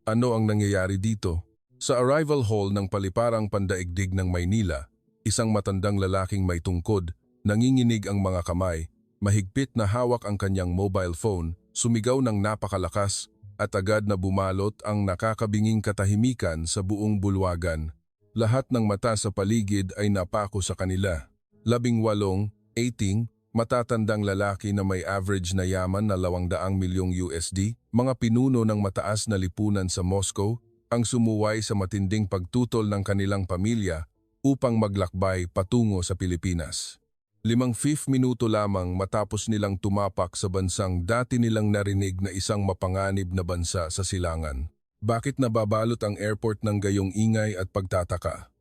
Ano ang nangyayari dito? Sa arrival hall ng paliparang pandaigdig ng Maynila, isang matandang lalaking may tungkod, nanginginig ang mga kamay, mahigpit na hawak ang kanyang mobile phone, sumigaw ng napakalakas at agad na bumalot ang nakakabinging katahimikan sa buong bulwagan. Lahat ng mata sa paligid ay napako sa kanila. 18, matatandang lalaki na may average na yaman na 200 milyong USD, mga pinuno ng mataas na lipunan sa Moscow, ang sumuway sa matinding pagtutol ng kanilang pamilya upang maglakbay patungo sa Pilipinas. 5 minuto lamang matapos nilang tumapak sa bansang dati nilang narinig na isang mapanganib na bansa sa silangan. Bakit nababalot ang airport ng gayong ingay at pagtataka?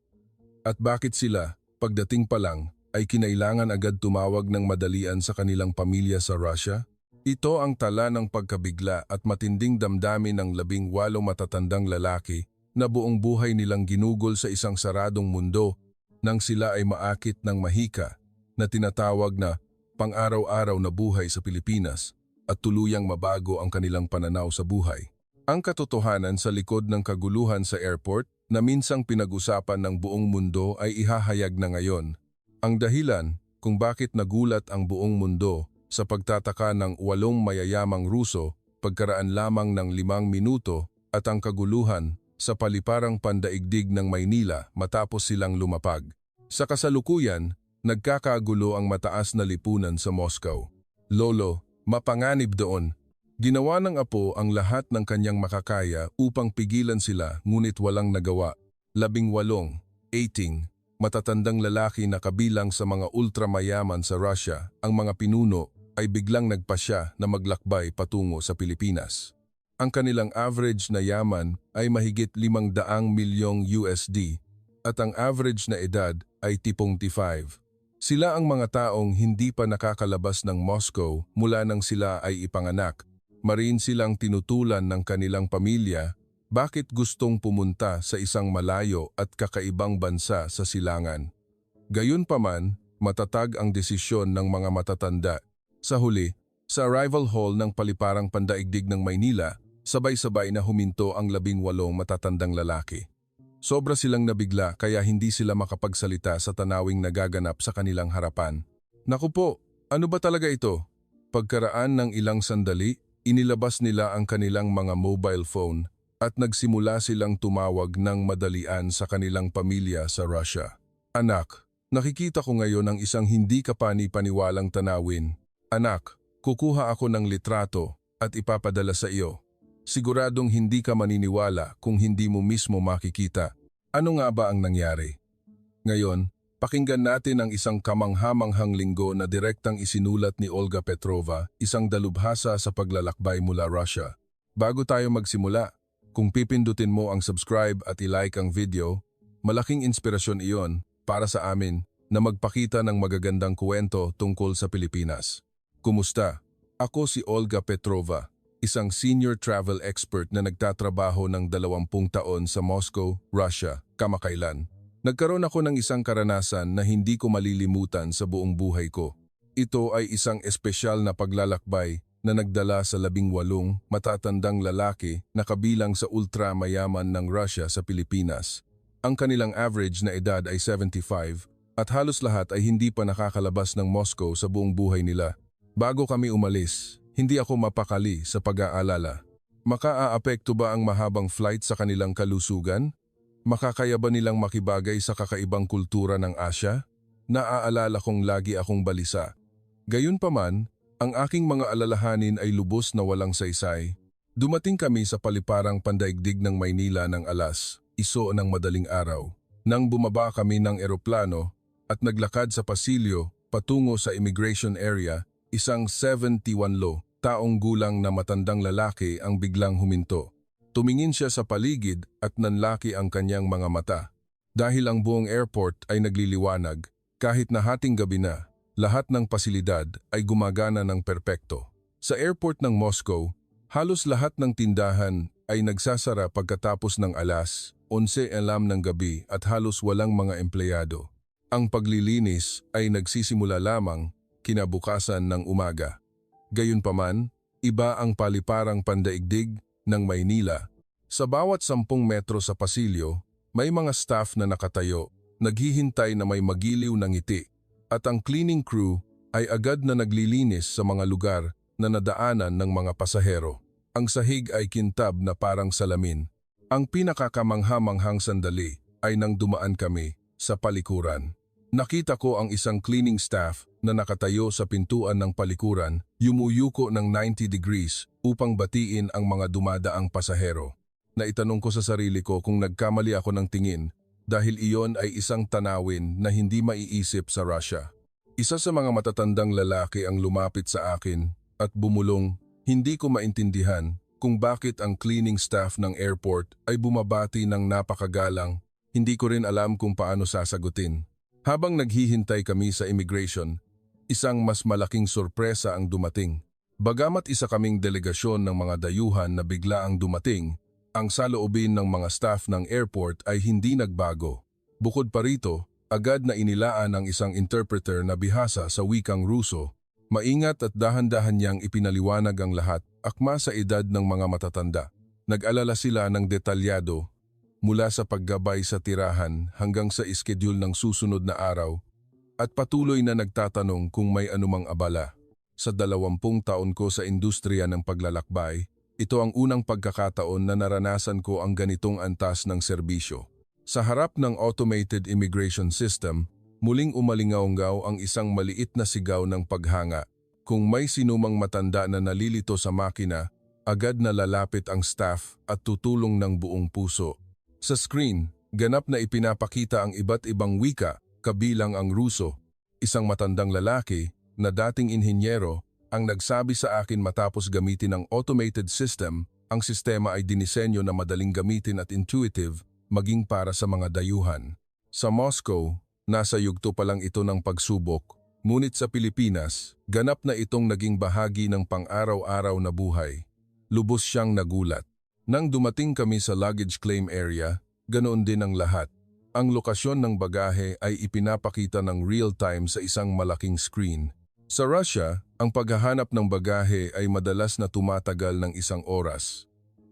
At bakit sila, pagdating pa lang, ay kinailangan agad tumawag ng madalian sa kanilang pamilya sa Russia? Ito ang tala ng pagkabigla at matinding damdamin ng 18 matatandang lalaki na buong buhay nilang ginugol sa isang saradong mundo nang sila ay maakit ng mahika na tinatawag na pang-araw-araw na buhay sa Pilipinas at tuluyang mabago ang kanilang pananaw sa buhay. Ang katotohanan sa likod ng kaguluhan sa airport na minsang pinag-usapan ng buong mundo ay ihahayag na ngayon. Ang dahilan kung bakit nagulat ang buong mundo sa pagtataka ng 8 mayayamang Ruso pagkaraan lamang ng 5 minuto at ang kaguluhan sa paliparang pandaigdig ng Maynila matapos silang lumapag. Sa kasalukuyan, nagkakagulo ang mataas na lipunan sa Moscow. Lolo, mapanganib doon. Ginawa ng apo ang lahat ng kanyang makakaya upang pigilan sila ngunit walang nagawa. 18, matatandang lalaki na kabilang sa mga ultramayaman sa Russia, ang mga pinuno ay biglang nagpasya na maglakbay patungo sa Pilipinas. Ang kanilang average na yaman ay mahigit 500 milyong USD at ang average na edad ay 55. Sila ang mga taong hindi pa nakakalabas ng Moscow mula nang sila ay ipanganak. Marin silang tinutulan ng kanilang pamilya bakit gustong pumunta sa isang malayo at kakaibang bansa sa silangan. Gayunpaman, matatag ang desisyon ng mga matatanda. Sa huli, sa arrival hall ng paliparang pandaigdig ng Maynila, sabay-sabay na huminto ang 18 matatandang lalaki. Sobra silang nabigla kaya hindi sila makapagsalita sa tanawing nagaganap sa kanilang harapan. Naku po, ano ba talaga ito? Pagkaraan ng ilang sandali, inilabas nila ang kanilang mga mobile phone at nagsimula silang tumawag ng madalian sa kanilang pamilya sa Russia. Anak, nakikita ko ngayon ang isang hindi kapani-paniwalang tanawin. Anak, kukuha ako ng litrato at ipapadala sa iyo. Siguradong hindi ka maniniwala kung hindi mo mismo makikita. Ano nga ba ang nangyari? Ngayon, pakinggan natin ang isang kamanghamanghang linggo na direktang isinulat ni Olga Petrova, isang dalubhasa sa paglalakbay mula Russia. Bago tayo magsimula, kung pipindutin mo ang subscribe at i-like ang video, malaking inspirasyon iyon para sa amin na magpakita ng magagandang kwento tungkol sa Pilipinas. Kumusta? Ako si Olga Petrova, isang senior travel expert na nagtatrabaho ng 20 taon sa Moscow, Russia, kamakailan. Nagkaroon ako ng isang karanasan na hindi ko malilimutan sa buong buhay ko. Ito ay isang espesyal na paglalakbay na nagdala sa 18 matatandang lalaki na kabilang sa ultramayaman ng Russia sa Pilipinas. Ang kanilang average na edad ay 75 at halos lahat ay hindi pa nakakalabas ng Moscow sa buong buhay nila. Bago kami umalis, hindi ako mapakali sa pag-aalala. Makaaapekto ba ang mahabang flight sa kanilang kalusugan? Makakaya ba nilang makibagay sa kakaibang kultura ng Asya? Naaalala kong lagi akong balisa. Gayunpaman, ang aking mga alalahanin ay lubos na walang saysay. Dumating kami sa paliparang pandaigdig ng Maynila ng 1:00 ng madaling araw. Nang bumaba kami ng eroplano at naglakad sa pasilyo patungo sa immigration area, isang 71 taong gulang na matandang lalaki ang biglang huminto. Tumingin siya sa paligid at nanlaki ang kanyang mga mata. Dahil ang buong airport ay nagliliwanag, kahit na hating gabi na, lahat ng pasilidad ay gumagana ng perpekto. Sa airport ng Moscow, halos lahat ng tindahan ay nagsasara pagkatapos ng 11:00 ng gabi at halos walang mga empleyado. Ang paglilinis ay nagsisimula lamang kinabukasan ng umaga. Gayunpaman, iba ang paliparang pandaigdig ng Maynila. Sa bawat 10 metro sa pasilyo, may mga staff na nakatayo, naghihintay na may magiliw ng ngiti, at ang cleaning crew ay agad na naglilinis sa mga lugar na nadaanan ng mga pasahero. Ang sahig ay kintab na parang salamin. Ang pinakakamangha-manghang sandali ay nang dumaan kami sa palikuran. Nakita ko ang isang cleaning staff na nakatayo sa pintuan ng palikuran, yumuyuko ng 90 degrees upang batiin ang mga dumadaang pasahero. Naitanong ko sa sarili ko kung nagkamali ako ng tingin dahil iyon ay isang tanawin na hindi maiisip sa Russia. Isa sa mga matatandang lalaki ang lumapit sa akin at bumulong, hindi ko maintindihan kung bakit ang cleaning staff ng airport ay bumabati ng napakagalang, hindi ko rin alam kung paano sasagutin. Habang naghihintay kami sa immigration, isang mas malaking sorpresa ang dumating. Bagamat isa kaming delegasyon ng mga dayuhan na bigla ang dumating, ang saloobin ng mga staff ng airport ay hindi nagbago. Bukod pa rito, agad na inilaan ang isang interpreter na bihasa sa wikang Ruso. Maingat at dahan-dahan niyang ipinaliwanag ang lahat, akma sa edad ng mga matatanda. Nag-alala sila ng detalyado, mula sa paggabay sa tirahan hanggang sa iskedyul ng susunod na araw, at patuloy na nagtatanong kung may anumang abala. Sa 20 taon ko sa industriya ng paglalakbay, ito ang unang pagkakataon na naranasan ko ang ganitong antas ng serbisyo. Sa harap ng automated immigration system, muling umalingaw-ngaw ang isang maliit na sigaw ng paghanga. Kung may sinumang matanda na nalilito sa makina, agad na lalapit ang staff at tutulong ng buong puso. Sa screen, ganap na ipinapakita ang iba't ibang wika, kabilang ang Ruso. Isang matandang lalaki na dating inhinyero ang nagsabi sa akin matapos gamitin ang automated system, ang sistema ay dinisenyo na madaling gamitin at intuitive maging para sa mga dayuhan. Sa Moscow, nasa yugto pa lang ito ng pagsubok, ngunit sa Pilipinas, ganap na itong naging bahagi ng pang-araw-araw na buhay. Lubos siyang nagulat. Nang dumating kami sa luggage claim area, ganoon din ang lahat. Ang lokasyon ng bagahe ay ipinapakita ng real-time sa isang malaking screen. Sa Russia, ang paghahanap ng bagahe ay madalas na tumatagal ng 1 oras.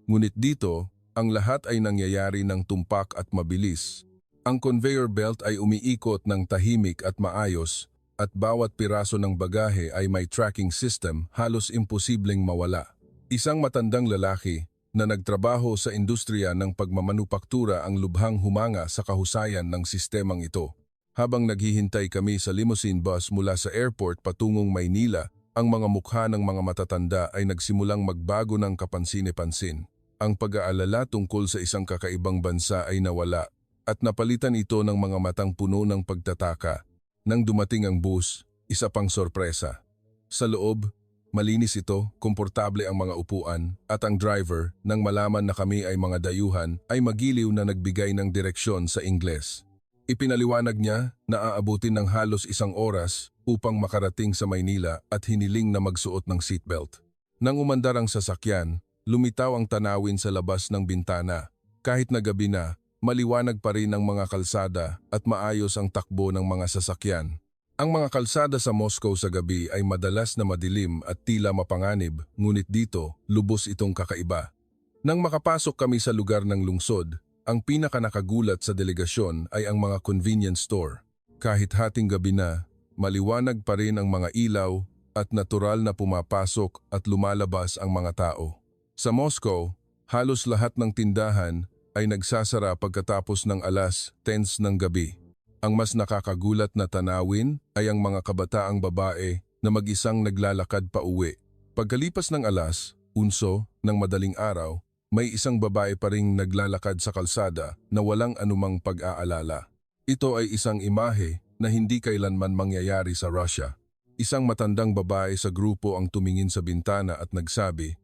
Ngunit dito, ang lahat ay nangyayari ng tumpak at mabilis. Ang conveyor belt ay umiikot ng tahimik at maayos, at bawat piraso ng bagahe ay may tracking system, halos imposibleng mawala. Isang matandang lalaki na nagtrabaho sa industriya ng pagmamanupaktura ang lubhang humanga sa kahusayan ng sistemang ito. Habang naghihintay kami sa limousine bus mula sa airport patungong Maynila, ang mga mukha ng mga matatanda ay nagsimulang magbago ng kapansin-pansin. Ang pag-aalala tungkol sa isang kakaibang bansa ay nawala at napalitan ito ng mga matang puno ng pagtataka. Nang dumating ang bus, isa pang sorpresa. Sa loob, malinis ito, komportable ang mga upuan at ang driver, nang malaman na kami ay mga dayuhan, ay magiliw na nagbigay ng direksyon sa Ingles. Ipinaliwanag niya na aabutin ng halos 1 oras upang makarating sa Maynila at hiniling na magsuot ng seatbelt. Nang umandar ang sasakyan, lumitaw ang tanawin sa labas ng bintana. Kahit na gabi na, maliwanag pa rin ang mga kalsada at maayos ang takbo ng mga sasakyan. Ang mga kalsada sa Moscow sa gabi ay madalas na madilim at tila mapanganib, ngunit dito, lubos itong kakaiba. Nang makapasok kami sa lugar ng lungsod, ang pinakanakagulat sa delegasyon ay ang mga convenience store. Kahit hating gabi na, maliwanag pa rin ang mga ilaw at natural na pumapasok at lumalabas ang mga tao. Sa Moscow, halos lahat ng tindahan ay nagsasara pagkatapos ng alas 10 ng gabi. Ang mas nakakagulat na tanawin ay ang mga kabataang babae na mag-isang naglalakad pa uwi. Pagkalipas ng alas 11 ng madaling araw, may isang babae pa ring naglalakad sa kalsada na walang anumang pag-aalala. Ito ay isang imahe na hindi kailanman mangyayari sa Russia. Isang matandang babae sa grupo ang tumingin sa bintana at nagsabi,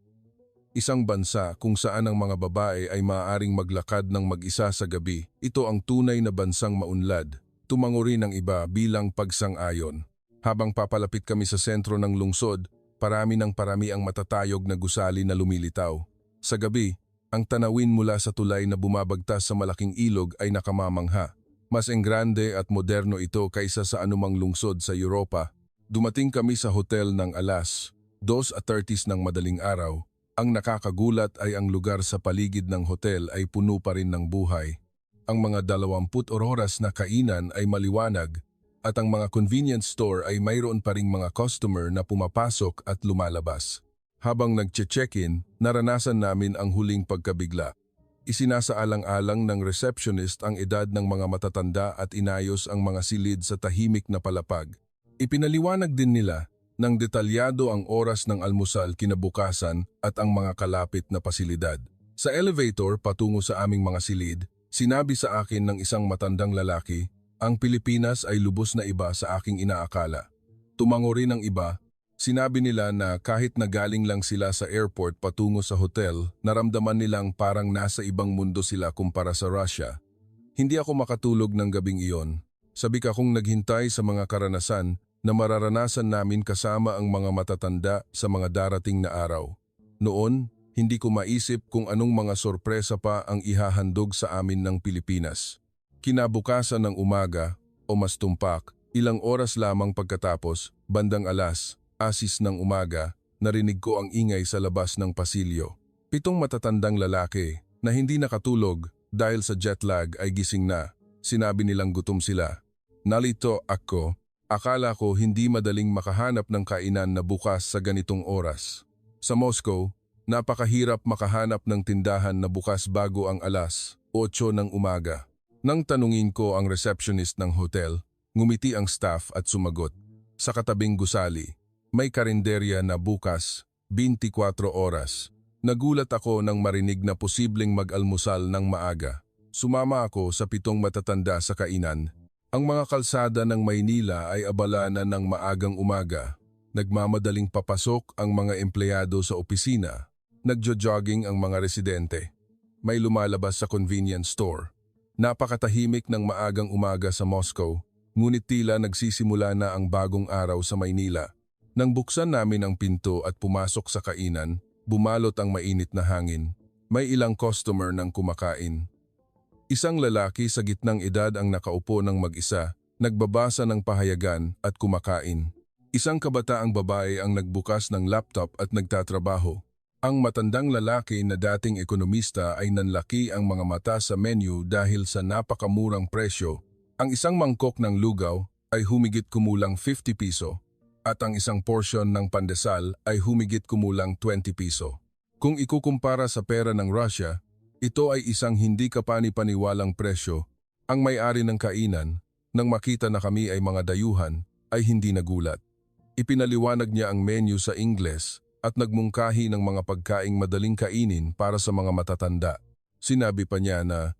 "Isang bansa kung saan ang mga babae ay maaaring maglakad ng mag-isa sa gabi, ito ang tunay na bansang maunlad." Tumango rin ang iba bilang pagsang-ayon. Habang papalapit kami sa sentro ng lungsod, parami ang matatayog na gusali na lumilitaw. Sa gabi, ang tanawin mula sa tulay na bumabagtas sa malaking ilog ay nakamamangha. Mas enggrande at moderno ito kaysa sa anumang lungsod sa Europa. Dumating kami sa hotel ng alas 2:30 ng madaling araw Ang nakakagulat ay ang lugar sa paligid ng hotel ay puno pa rin ng buhay. Ang mga 20 oras na kainan ay maliwanag at ang mga convenience store ay mayroon pa ring mga customer na pumapasok at lumalabas. Habang nagche-check-in, naranasan namin ang huling pagkabigla. Isinasaalang-alang ng receptionist ang edad ng mga matatanda at inayos ang mga silid sa tahimik na palapag. Ipinaliwanag din nila ng detalyado ang oras ng almusal kinabukasan at ang mga kalapit na pasilidad. Sa elevator patungo sa aming mga silid, sinabi sa akin ng isang matandang lalaki, ang Pilipinas ay lubos na iba sa aking inaakala. Tumango rin ang iba, sinabi nila na kahit nagaling lang sila sa airport patungo sa hotel, naramdaman nilang parang nasa ibang mundo sila kumpara sa Russia. Hindi ako makatulog ng gabing iyon. Sabik akong naghintay sa mga karanasan na mararanasan namin kasama ang mga matatanda sa mga darating na araw. Noon, hindi ko maisip kung anong mga sorpresa pa ang ihahandog sa amin ng Pilipinas. Kinabukasan ng umaga, o mas tumpak, ilang oras lamang pagkatapos, bandang 6:00 ng umaga, narinig ko ang ingay sa labas ng pasilyo. 7 matatandang lalaki na hindi nakatulog dahil sa jet lag ay gising na. Sinabi nilang gutom sila. Nalito ako. Akala ko hindi madaling makahanap ng kainan na bukas sa ganitong oras. Sa Moscow, napakahirap makahanap ng tindahan na bukas bago ang 8:00 ng umaga. Nang tanungin ko ang receptionist ng hotel, ngumiti ang staff at sumagot. Sa katabing gusali, may karinderya na bukas, 24 oras. Nagulat ako nang marinig na posibleng mag-almusal ng maaga. Sumama ako sa 7 matatanda sa kainan. Ang mga kalsada ng Maynila ay abala na ng maagang umaga. Nagmamadaling papasok ang mga empleyado sa opisina. Nagjo-jogging ang mga residente. May lumalabas sa convenience store. Napakatahimik ng maagang umaga sa Moscow, ngunit tila nagsisimula na ang bagong araw sa Maynila. Nang buksan namin ang pinto at pumasok sa kainan, bumalot ang mainit na hangin. May ilang customer nang kumakain. Isang lalaki sa gitnang edad ang nakaupo ng mag-isa, nagbabasa ng pahayagan at kumakain. Isang kabataang babae ang nagbukas ng laptop at nagtatrabaho. Ang matandang lalaki na dating ekonomista ay nanlaki ang mga mata sa menu dahil sa napakamurang presyo. Ang isang mangkok ng lugaw ay humigit kumulang 50 piso at ang isang portion ng pandesal ay humigit kumulang 20 piso. Kung ikukumpara sa pera ng Russia, ito ay isang hindi kapani-paniwalang presyo. Ang may-ari ng kainan, nang makita na kami ay mga dayuhan, ay hindi nagulat. Ipinaliwanag niya ang menu sa Ingles at nagmungkahi ng mga pagkaing madaling kainin para sa mga matatanda. Sinabi pa niya na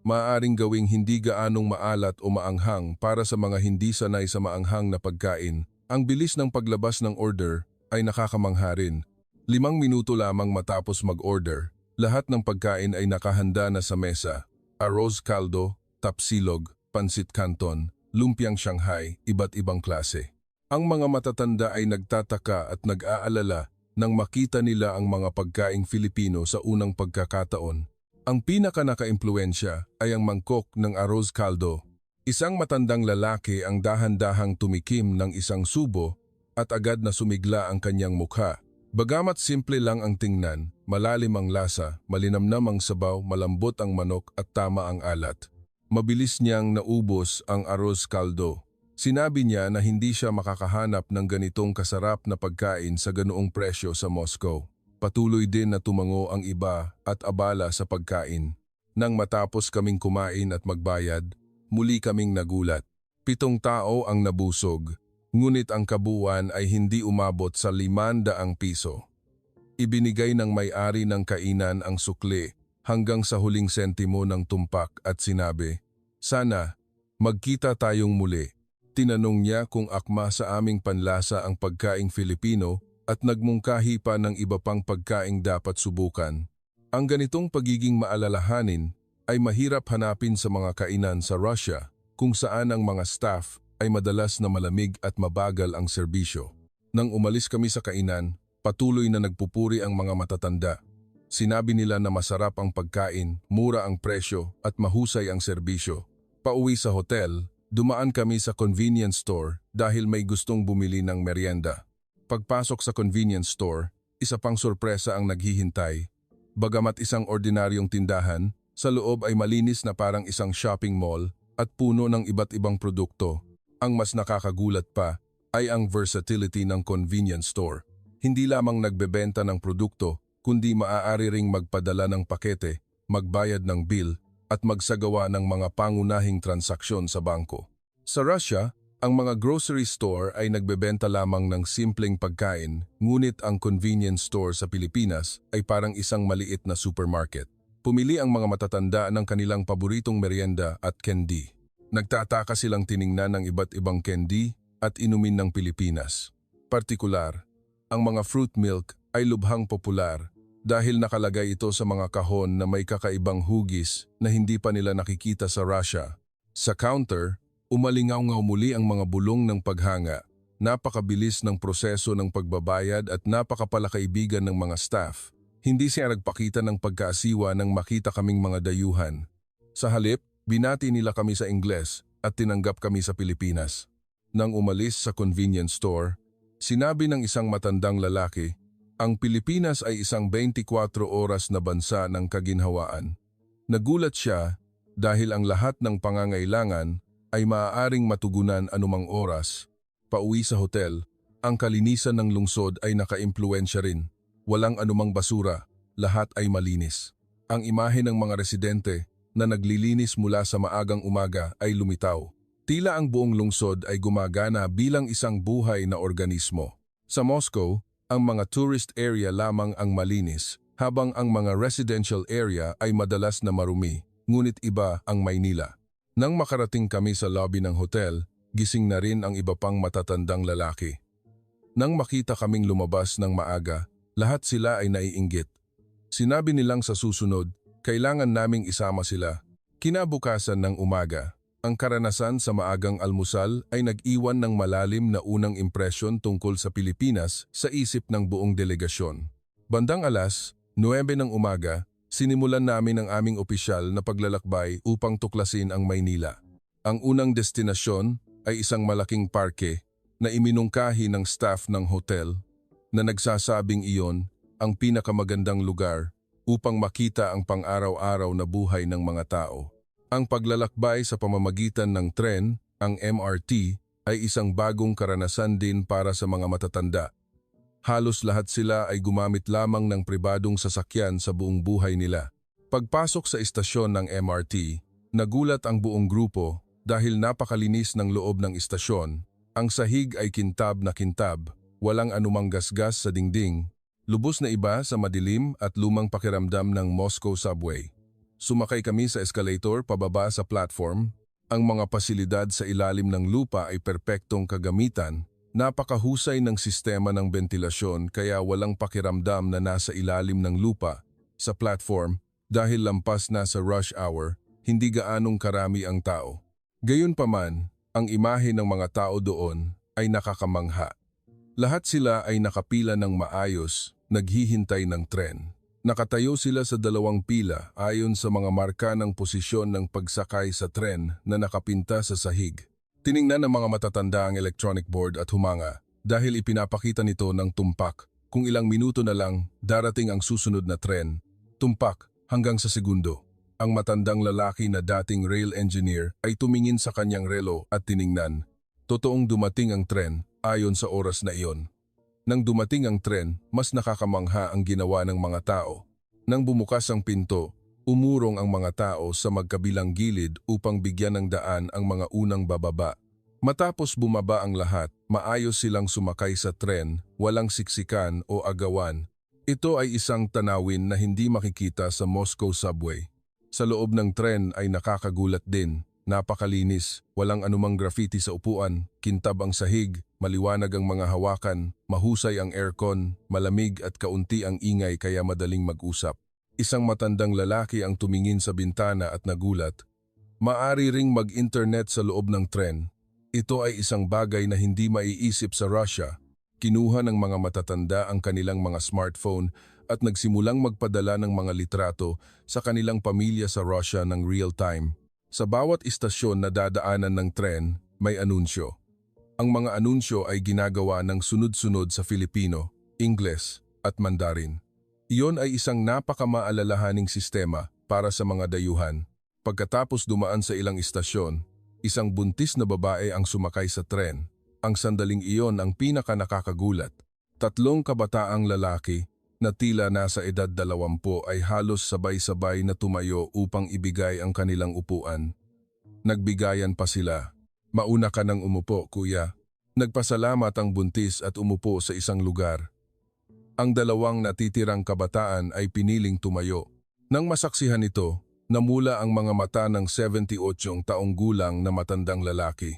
maaaring gawing hindi gaanong maalat o maanghang para sa mga hindi sanay sa maanghang na pagkain. Ang bilis ng paglabas ng order ay nakakamangha rin. 5 minuto lamang matapos mag-order, lahat ng pagkain ay nakahanda na sa mesa. Arroz caldo, tapsilog, pansit canton, lumpiang Shanghai, iba't ibang klase. Ang mga matatanda ay nagtataka at nag-aalala nang makita nila ang mga pagkaing Filipino sa unang pagkakataon. Ang pinaka-naka-impluwensya ay ang mangkok ng arroz caldo. Isang matandang lalaki ang dahan-dahang tumikim ng isang subo at agad na sumigla ang kanyang mukha. Bagamat simple lang ang tingnan, malalim ang lasa, malinamnam ang sabaw, malambot ang manok at tama ang alat. Mabilis niyang naubos ang arroz caldo. Sinabi niya na hindi siya makakahanap ng ganitong kasarap na pagkain sa ganoong presyo sa Moscow. Patuloy din na tumango ang iba at abala sa pagkain. Nang matapos kaming kumain at magbayad, muli kaming nagulat. 7 tao ang nabusog. Ngunit ang kabuuan ay hindi umabot sa 500 piso. Ibinigay ng may-ari ng kainan ang sukli hanggang sa huling sentimo ng tumpak at sinabi, "Sana, magkita tayong muli." Tinanong niya kung akma sa aming panlasa ang pagkaing Filipino at nagmungkahi pa ng iba pang pagkaing dapat subukan. Ang ganitong pagiging maalalahanin ay mahirap hanapin sa mga kainan sa Russia kung saan ang mga staff ay madalas na malamig at mabagal ang serbisyo. Nang umalis kami sa kainan, patuloy na nagpupuri ang mga matatanda. Sinabi nila na masarap ang pagkain, mura ang presyo at mahusay ang serbisyo. Pauwi sa hotel, dumaan kami sa convenience store dahil may gustong bumili ng merienda. Pagpasok sa convenience store, isa pang sorpresa ang naghihintay. Bagamat isang ordinaryong tindahan, sa loob ay malinis na parang isang shopping mall at puno ng iba't ibang produkto. Ang mas nakakagulat pa ay ang versatility ng convenience store. Hindi lamang nagbebenta ng produkto, kundi maaari ring magpadala ng pakete, magbayad ng bill, at magsagawa ng mga pangunahing transaksyon sa bangko. Sa Russia, ang mga grocery store ay nagbebenta lamang ng simpleng pagkain, ngunit ang convenience store sa Pilipinas ay parang isang maliit na supermarket. Pumili ang mga matatanda ng kanilang paboritong merienda at candy. Nagtataka silang tiningnan ng iba't ibang candy at inumin ng Pilipinas. Partikular, ang mga fruit milk ay lubhang popular dahil nakalagay ito sa mga kahon na may kakaibang hugis na hindi pa nila nakikita sa Russia. Sa counter, umalingaw-ngaw muli ang mga bulong ng paghanga, napakabilis ng proseso ng pagbabayad at napakapalakaibigan ng mga staff. Hindi siya nagpakita ng pagkaasiwa nang makita kaming mga dayuhan. Sa halip, binati nila kami sa Ingles at tinanggap kami sa Pilipinas. Nang umalis sa convenience store, sinabi ng isang matandang lalaki, ang Pilipinas ay isang 24 oras na bansa ng kaginhawaan. Nagulat siya dahil ang lahat ng pangangailangan ay maaaring matugunan anumang oras. Pauwi sa hotel, ang kalinisan ng lungsod ay nakaimpluwensya rin. Walang anumang basura, lahat ay malinis. Ang imahe ng mga residente na naglilinis mula sa maagang umaga ay lumitaw. Tila ang buong lungsod ay gumagana bilang isang buhay na organismo. Sa Moscow, ang mga tourist area lamang ang malinis, habang ang mga residential area ay madalas na marumi, ngunit iba ang Maynila. Nang makarating kami sa lobby ng hotel, gising na rin ang iba pang matatandang lalaki. Nang makita kaming lumabas ng maaga, lahat sila ay naiinggit. Sinabi nilang sa susunod, kailangan naming isama sila. Kinabukasan ng umaga, ang karanasan sa maagang almusal ay nag-iwan ng malalim na unang impresyon tungkol sa Pilipinas sa isip ng buong delegasyon. Bandang alas 9 ng umaga, sinimulan namin ang aming opisyal na paglalakbay upang tuklasin ang Maynila. Ang unang destinasyon ay isang malaking parke na iminungkahi ng staff ng hotel na nagsasabing iyon ang pinakamagandang lugar upang makita ang pang-araw-araw na buhay ng mga tao. Ang paglalakbay sa pamamagitan ng tren, ang MRT, ay isang bagong karanasan din para sa mga matatanda. Halos lahat sila ay gumamit lamang ng pribadong sasakyan sa buong buhay nila. Pagpasok sa istasyon ng MRT, nagulat ang buong grupo dahil napakalinis ng loob ng istasyon. Ang sahig ay kintab na kintab, walang anumang gasgas sa dingding. Lubos na iba sa madilim at lumang pakiramdam ng Moscow subway. Sumakay kami sa escalator pababa sa platform. Ang mga pasilidad sa ilalim ng lupa ay perpektong kagamitan. Napakahusay ng sistema ng bentilasyon kaya walang pakiramdam na nasa ilalim ng lupa. Sa platform, dahil lampas na sa rush hour, hindi gaanong karami ang tao. Gayunpaman, ang imahe ng mga tao doon ay nakakamangha. Lahat sila ay nakapila ng maayos, naghihintay ng tren. Nakatayo sila sa dalawang pila ayon sa mga marka ng posisyon ng pagsakay sa tren na nakapinta sa sahig. Tiningnan ng mga matatanda ang electronic board at humanga dahil ipinapakita nito ng tumpak. Kung ilang minuto na lang, darating ang susunod na tren. Tumpak hanggang sa segundo. Ang matandang lalaki na dating rail engineer ay tumingin sa kanyang relo at tiningnan. Totoong dumating ang tren ayon sa oras na iyon. Nang dumating ang tren, mas nakakamangha ang ginawa ng mga tao. Nang bumukas ang pinto, umurong ang mga tao sa magkabilang gilid upang bigyan ng daan ang mga unang bababa. Matapos bumaba ang lahat, maayos silang sumakay sa tren, walang siksikan o agawan. Ito ay isang tanawin na hindi makikita sa Moscow subway. Sa loob ng tren ay nakakagulat din. Napakalinis, walang anumang graffiti sa upuan, kintab ang sahig, maliwanag ang mga hawakan, mahusay ang aircon, malamig at kaunti ang ingay kaya madaling mag-usap. Isang matandang lalaki ang tumingin sa bintana at nagulat. Maari ring mag-internet sa loob ng tren. Ito ay isang bagay na hindi maiisip sa Russia. Kinuha ng mga matatanda ang kanilang mga smartphone at nagsimulang magpadala ng mga litrato sa kanilang pamilya sa Russia ng real time. Sa bawat istasyon na dadaanan ng tren, may anunsyo. Ang mga anunsyo ay ginagawa ng sunod-sunod sa Filipino, Ingles at Mandarin. Iyon ay isang napakamaalalahaning sistema para sa mga dayuhan. Pagkatapos dumaan sa ilang istasyon, isang buntis na babae ang sumakay sa tren. Ang sandaling iyon ang pinaka nakakagulat. 3 kabataang lalaki na tila nasa edad 20 ay halos sabay-sabay na tumayo upang ibigay ang kanilang upuan. Nagbigayan pa sila. Mauna ka nang umupo, kuya. Nagpasalamat ang buntis at umupo sa isang lugar. Ang 2 natitirang kabataan ay piniling tumayo. Nang masaksihan ito, namula ang mga mata ng 78 taong gulang na matandang lalaki.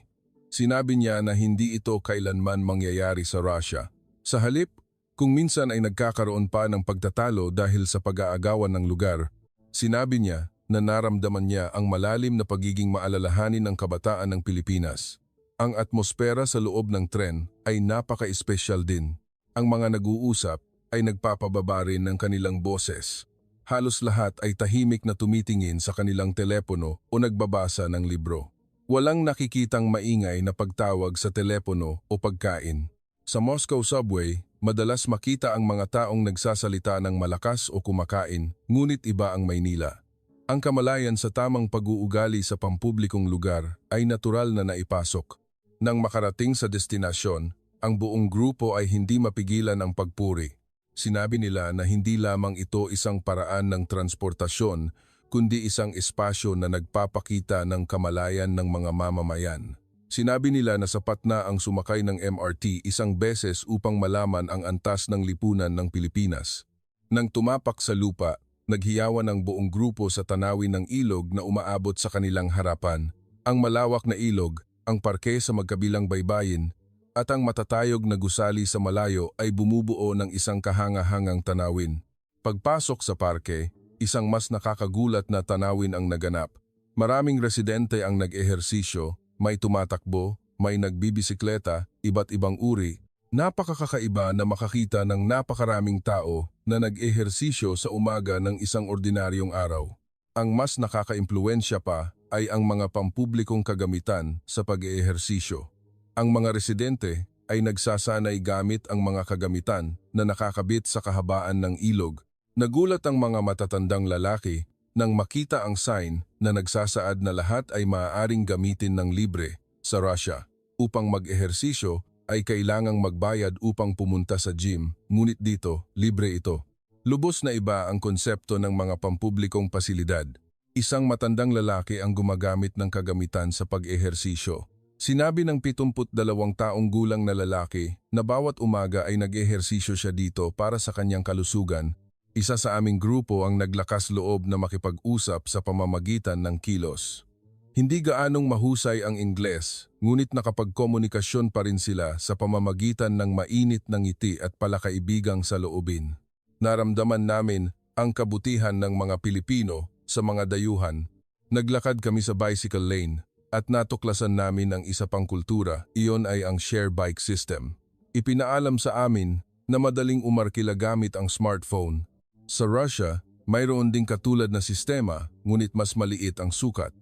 Sinabi niya na hindi ito kailanman mangyayari sa Russia. Sa halip, kung minsan ay nagkakaroon pa ng pagtatalo dahil sa pag-aagawan ng lugar, sinabi niya na naramdaman niya ang malalim na pagiging maalalahanin ng kabataan ng Pilipinas. Ang atmosfera sa loob ng tren ay napaka-espesyal din. Ang mga nag-uusap ay nagpapababa rin ng kanilang boses. Halos lahat ay tahimik na tumitingin sa kanilang telepono o nagbabasa ng libro. Walang nakikitang maingay na pagtawag sa telepono o pagkain. Sa Moscow subway, madalas makita ang mga taong nagsasalita ng malakas o kumakain, ngunit iba ang Maynila. Ang kamalayan sa tamang pag-uugali sa pampublikong lugar ay natural na naipasok. Nang makarating sa destinasyon, ang buong grupo ay hindi mapigilan ang pagpuri. Sinabi nila na hindi lamang ito isang paraan ng transportasyon, kundi isang espasyo na nagpapakita ng kamalayan ng mga mamamayan. Sinabi nila na sapat na ang sumakay ng MRT isang beses upang malaman ang antas ng lipunan ng Pilipinas. Nang tumapak sa lupa, naghiyawan ang buong grupo sa tanawin ng ilog na umaabot sa kanilang harapan. Ang malawak na ilog, ang parke sa magkabilang baybayin, at ang matatayog na gusali sa malayo ay bumubuo ng isang kahanga-hangang tanawin. Pagpasok sa parke, isang mas nakakagulat na tanawin ang naganap. Maraming residente ang nag-ehersisyo, may tumatakbo, may nagbibisikleta, iba't ibang uri. Napakakaiba na makakita ng napakaraming tao na nag-ehersisyo sa umaga ng isang ordinaryong araw. Ang mas nakaka-impluwensya pa ay ang mga pampublikong kagamitan sa pag-ehersisyo. Ang mga residente ay nagsasanay gamit ang mga kagamitan na nakakabit sa kahabaan ng ilog. Nagulat ang mga matatandang lalaki nang makita ang sign na nagsasaad na lahat ay maaaring gamitin ng libre sa Russia. Upang mag-ehersisyo ay kailangang magbayad upang pumunta sa gym, ngunit dito, libre ito. Lubos na iba ang konsepto ng mga pampublikong pasilidad. Isang matandang lalaki ang gumagamit ng kagamitan sa pag-ehersisyo. Sinabi ng 72 taong gulang na lalaki na bawat umaga ay nag-ehersisyo siya dito para sa kanyang kalusugan. Isa sa aming grupo ang naglakas loob na makipag-usap sa pamamagitan ng kilos. Hindi gaanong mahusay ang Ingles, ngunit nakapagkomunikasyon pa rin sila sa pamamagitan ng mainit na ngiti at palakaibigang saloobin. Naramdaman namin ang kabutihan ng mga Pilipino sa mga dayuhan. Naglakad kami sa bicycle lane at natuklasan namin ang isa pang kultura, iyon ay ang share bike system. Ipinaalam sa amin na madaling umarkila gamit ang smartphone. Sa Russia, mayroon ding katulad na sistema, ngunit mas maliit ang sukat.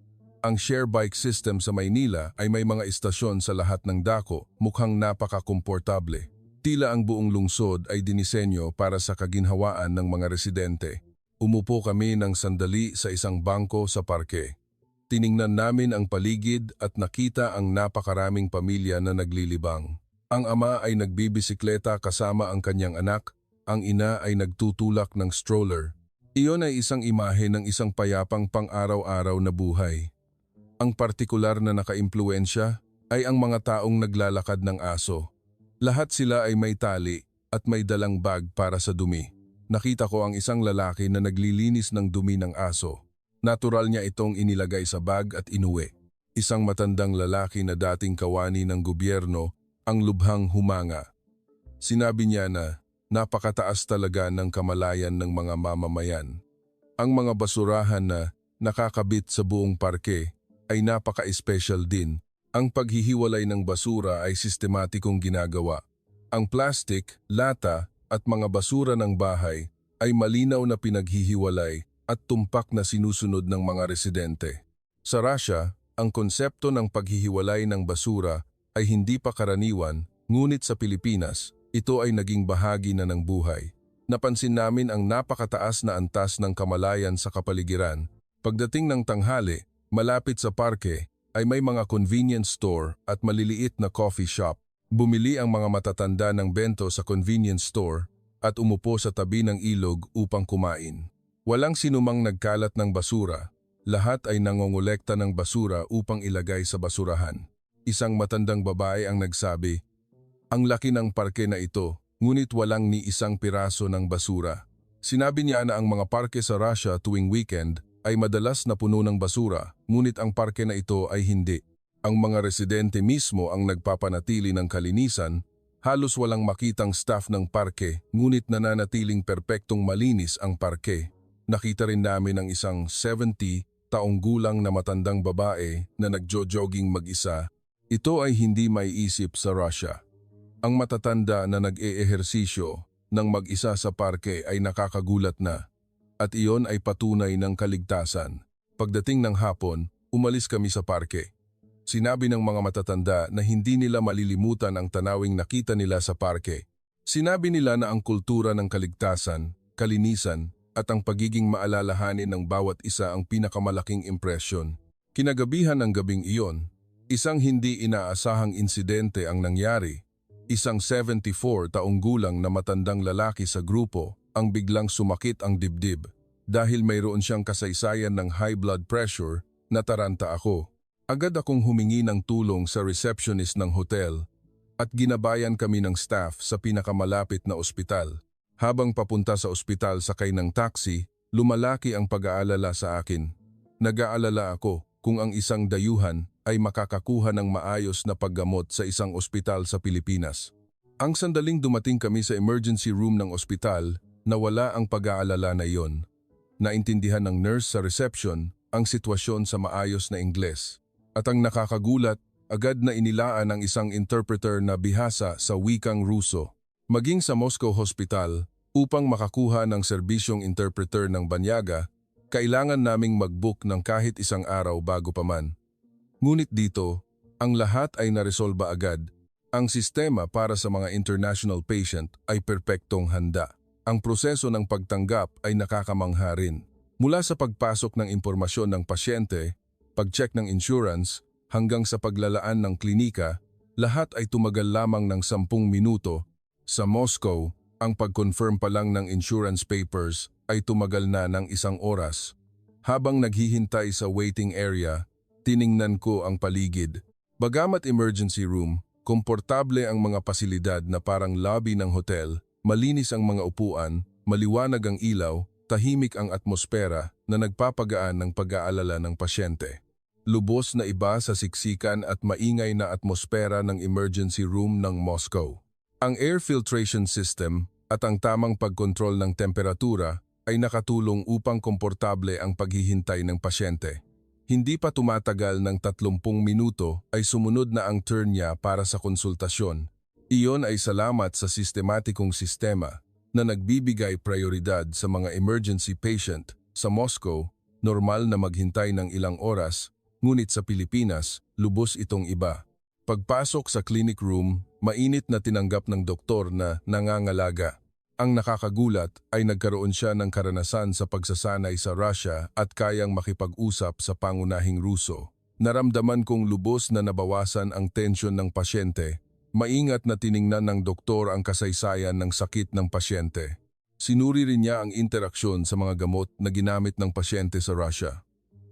Ang share bike system sa Maynila ay may mga istasyon sa lahat ng dako, mukhang napaka-komportable. Tila ang buong lungsod ay dinisenyo para sa kaginhawaan ng mga residente. Umupo kami ng sandali sa isang bangko sa parke. Tiningnan namin ang paligid at nakita ang napakaraming pamilya na naglilibang. Ang ama ay nagbibisikleta kasama ang kanyang anak, ang ina ay nagtutulak ng stroller. Iyon ay isang imahe ng isang payapang pang-araw-araw na buhay. Ang partikular na nakaimpluwensya ay ang mga taong naglalakad ng aso. Lahat sila ay may tali at may dalang bag para sa dumi. Nakita ko ang isang lalaki na naglilinis ng dumi ng aso. Natural niya itong inilagay sa bag at inuwi. Isang matandang lalaki na dating kawani ng gobyerno ang lubhang humanga. Sinabi niya na napakataas talaga ng kamalayan ng mga mamamayan. Ang mga basurahan na nakakabit sa buong parke ay napaka-espesyal din. Ang paghihiwalay ng basura ay sistematikong ginagawa. Ang plastik, lata at mga basura ng bahay ay malinaw na pinaghihiwalay at tumpak na sinusunod ng mga residente. Sa Russia, ang konsepto ng paghihiwalay ng basura ay hindi pa karaniwan, ngunit sa Pilipinas, ito ay naging bahagi na ng buhay. Napansin namin ang napakataas na antas ng kamalayan sa kapaligiran. Pagdating ng tanghali, malapit sa parke, ay may mga convenience store at maliliit na coffee shop. Bumili ang mga matatanda ng bento sa convenience store at umupo sa tabi ng ilog upang kumain. Walang sinumang nagkalat ng basura. Lahat ay nangongolekta ng basura upang ilagay sa basurahan. Isang matandang babae ang nagsabi, "Ang laki ng parke na ito, ngunit walang ni isang piraso ng basura." Sinabi niya na ang mga parke sa Russia tuwing weekend ay madalas na puno ng basura, ngunit ang parke na ito ay hindi. Ang mga residente mismo ang nagpapanatili ng kalinisan, halos walang makitang staff ng parke, ngunit nananatiling perpektong malinis ang parke. Nakita rin namin ang isang 70 taong gulang na matandang babae na nagjo-jogging mag-isa. Ito ay hindi maiisip sa Russia. Ang matatanda na nag-eehersisyo ng mag-isa sa parke ay nakakagulat na, at iyon ay patunay ng kaligtasan. Pagdating ng hapon, umalis kami sa parke. Sinabi ng mga matatanda na hindi nila malilimutan ang tanawing nakita nila sa parke. Sinabi nila na ang kultura ng kaligtasan, kalinisan, at ang pagiging maalalahanin ng bawat isa ang pinakamalaking impresyon. Kinagabihan ng gabing iyon, isang hindi inaasahang insidente ang nangyari. Isang 74 taong gulang na matandang lalaki sa grupo ang biglang sumakit ang dibdib. Dahil mayroon siyang kasaysayan ng high blood pressure, nataranta ako. Agad akong humingi ng tulong sa receptionist ng hotel at ginabayan kami ng staff sa pinakamalapit na ospital. Habang papunta sa ospital sakay ng taxi, lumalaki ang pag-aalala sa akin. Nag-aalala ako kung ang isang dayuhan ay makakakuha ng maayos na paggamot sa isang ospital sa Pilipinas. Ang sandaling dumating kami sa emergency room ng ospital, nawala ang pag-aalala na iyon. Naintindihan ng nurse sa reception ang sitwasyon sa maayos na Ingles. At ang nakakagulat, agad na inilaan ng isang interpreter na bihasa sa wikang Ruso. Maging sa Moscow Hospital, upang makakuha ng serbisyong interpreter ng banyaga, kailangan naming mag-book ng kahit isang araw bago pa man. Ngunit dito, ang lahat ay naresolba agad. Ang sistema para sa mga international patient ay perpektong handa. Ang proseso ng pagtanggap ay nakakamangha rin. Mula sa pagpasok ng impormasyon ng pasyente, pag-check ng insurance, hanggang sa paglalaan ng klinika, lahat ay tumagal lamang ng 10 minuto. Sa Moscow, ang pag-confirm pa lang ng insurance papers ay tumagal na ng 1 oras. Habang naghihintay sa waiting area, tiningnan ko ang paligid. Bagamat emergency room, komportable ang mga pasilidad na parang lobby ng hotel, malinis ang mga upuan, maliwanag ang ilaw, tahimik ang atmosfera na nagpapagaan ng pag-aalala ng pasyente. Lubos na iba sa siksikan at maingay na atmosfera ng emergency room ng Moscow. Ang air filtration system at ang tamang pagkontrol ng temperatura ay nakatulong upang komportable ang paghihintay ng pasyente. Hindi pa tumatagal ng 30 minuto ay sumunod na ang turn niya para sa konsultasyon. Iyon ay salamat sa sistematikong sistema na nagbibigay prioridad sa mga emergency patient. Sa Moscow, normal na maghintay ng ilang oras, ngunit sa Pilipinas, lubos itong iba. Pagpasok sa clinic room, mainit na tinanggap ng doktor na nangangalaga. Ang nakakagulat ay nagkaroon siya ng karanasan sa pagsasanay sa Russia at kayang makipag-usap sa pangunahing Ruso. Naramdaman kong lubos na nabawasan ang tensyon ng pasyente. Maingat na tiningnan ng doktor ang kasaysayan ng sakit ng pasyente. Sinuri rin niya ang interaksyon sa mga gamot na ginamit ng pasyente sa Russia.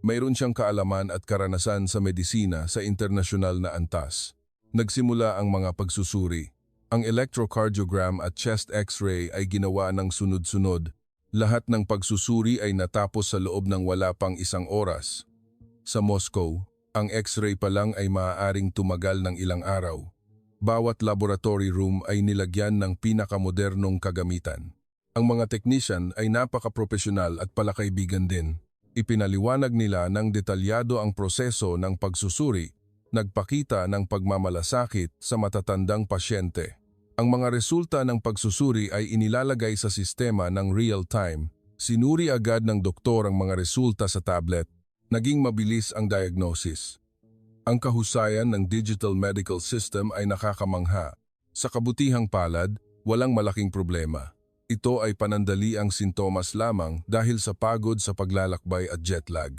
Mayroon siyang kaalaman at karanasan sa medisina sa internasyonal na antas. Nagsimula ang mga pagsusuri. Ang electrocardiogram at chest x-ray ay ginawa ng sunod-sunod. Lahat ng pagsusuri ay natapos sa loob ng wala pang 1 oras. Sa Moscow, ang x-ray pa lang ay maaaring tumagal ng ilang araw. Bawat laboratory room ay nilagyan ng pinakamodernong kagamitan. Ang mga technician ay napaka-profesional at palakaibigan din. Ipinaliwanag nila ng detalyado ang proseso ng pagsusuri, nagpakita ng pagmamalasakit sa matatandang pasyente. Ang mga resulta ng pagsusuri ay inilalagay sa sistema ng real-time. Sinuri agad ng doktor ang mga resulta sa tablet. Naging mabilis ang diagnosis. Ang kahusayan ng digital medical system ay nakakamangha. Sa kabutihang palad, walang malaking problema. Ito ay panandaliang sintomas lamang dahil sa pagod sa paglalakbay at jet lag.